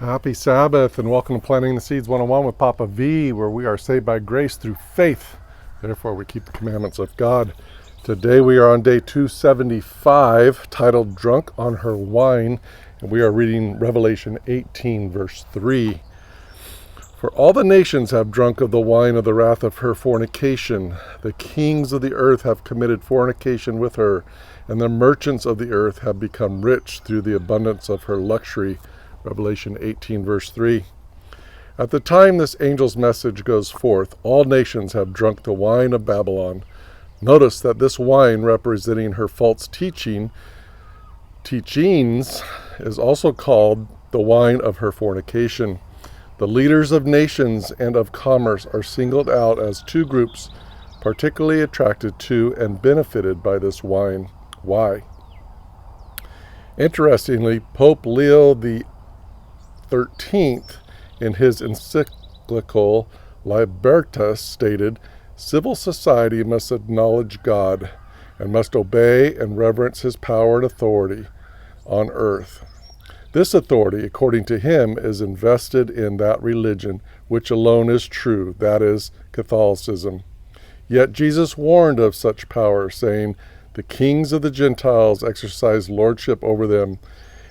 Happy Sabbath and welcome to Planting the Seeds 101 with Papa V, where we are saved by grace through faith. Therefore, we keep the commandments of God. Today we are on day 275, titled Drunk on Her Wine, and we are reading Revelation 18, verse 3. For all the nations have drunk of the wine of the wrath of her fornication. The kings of the earth have committed fornication with her, and the merchants of the earth have become rich through the abundance of her luxury. Revelation 18, verse 3. At the time this angel's message goes forth, all nations have drunk the wine of Babylon. Notice that this wine, representing her false teachings, is also called the wine of her fornication. The leaders of nations and of commerce are singled out as two groups particularly attracted to and benefited by this wine. Why? Interestingly, Pope Leo the 13th, in his encyclical Libertas, stated, "Civil society must acknowledge God and must obey and reverence his power and authority on earth. This authority, according to him, is invested in that religion which alone is true, that is, Catholicism. Yet Jesus warned of such power, saying, 'The kings of the Gentiles exercise lordship over them,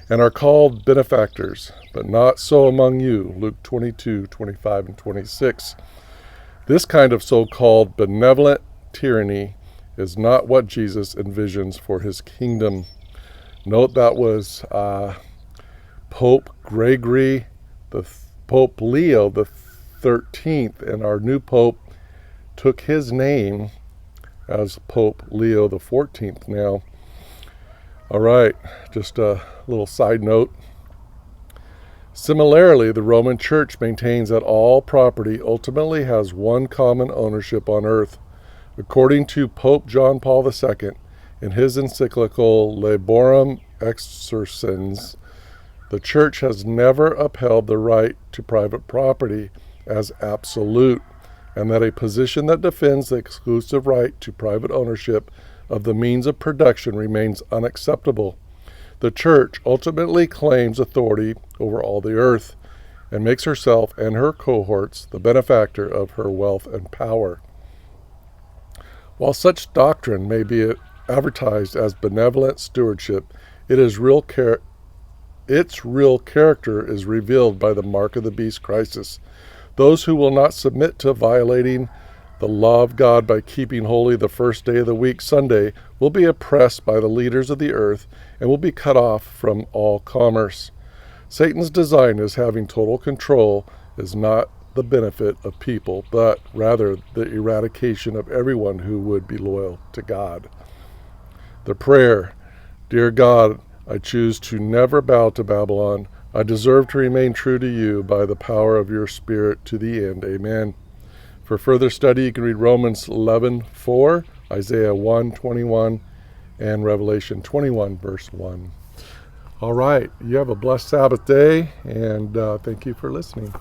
and are called benefactors, but not so among you,' Luke 22, 25, and 26. This kind of so-called benevolent tyranny is not what Jesus envisions for his kingdom." Note that was Pope Gregory, Pope Leo the 13th, and our new Pope took his name as Pope Leo the 14th now. All right, just a little side note. Similarly, the Roman Church maintains that all property ultimately has one common ownership on earth. According to Pope John Paul II, in his encyclical Laborum Exercens, the Church has never upheld the right to private property as absolute, and that a position that defends the exclusive right to private ownership of the means of production remains unacceptable. The Church ultimately claims authority over all the earth and makes herself and her cohorts the benefactor of her wealth and power. While such doctrine may be advertised as benevolent stewardship, its real character is revealed by the mark of the beast crisis. Those who will not submit to violating the law of God by keeping holy the first day of the week, Sunday, will be oppressed by the leaders of the earth and will be cut off from all commerce. Satan's design as having total control is not the benefit of people, but rather the eradication of everyone who would be loyal to God. The prayer, "Dear God, I choose to never bow to Babylon. I deserve to remain true to you by the power of your Spirit to the end. Amen." For further study, you can read Romans 11:4, Isaiah 1:21, and Revelation 21, verse 1. All right, you have a blessed Sabbath day, and thank you for listening.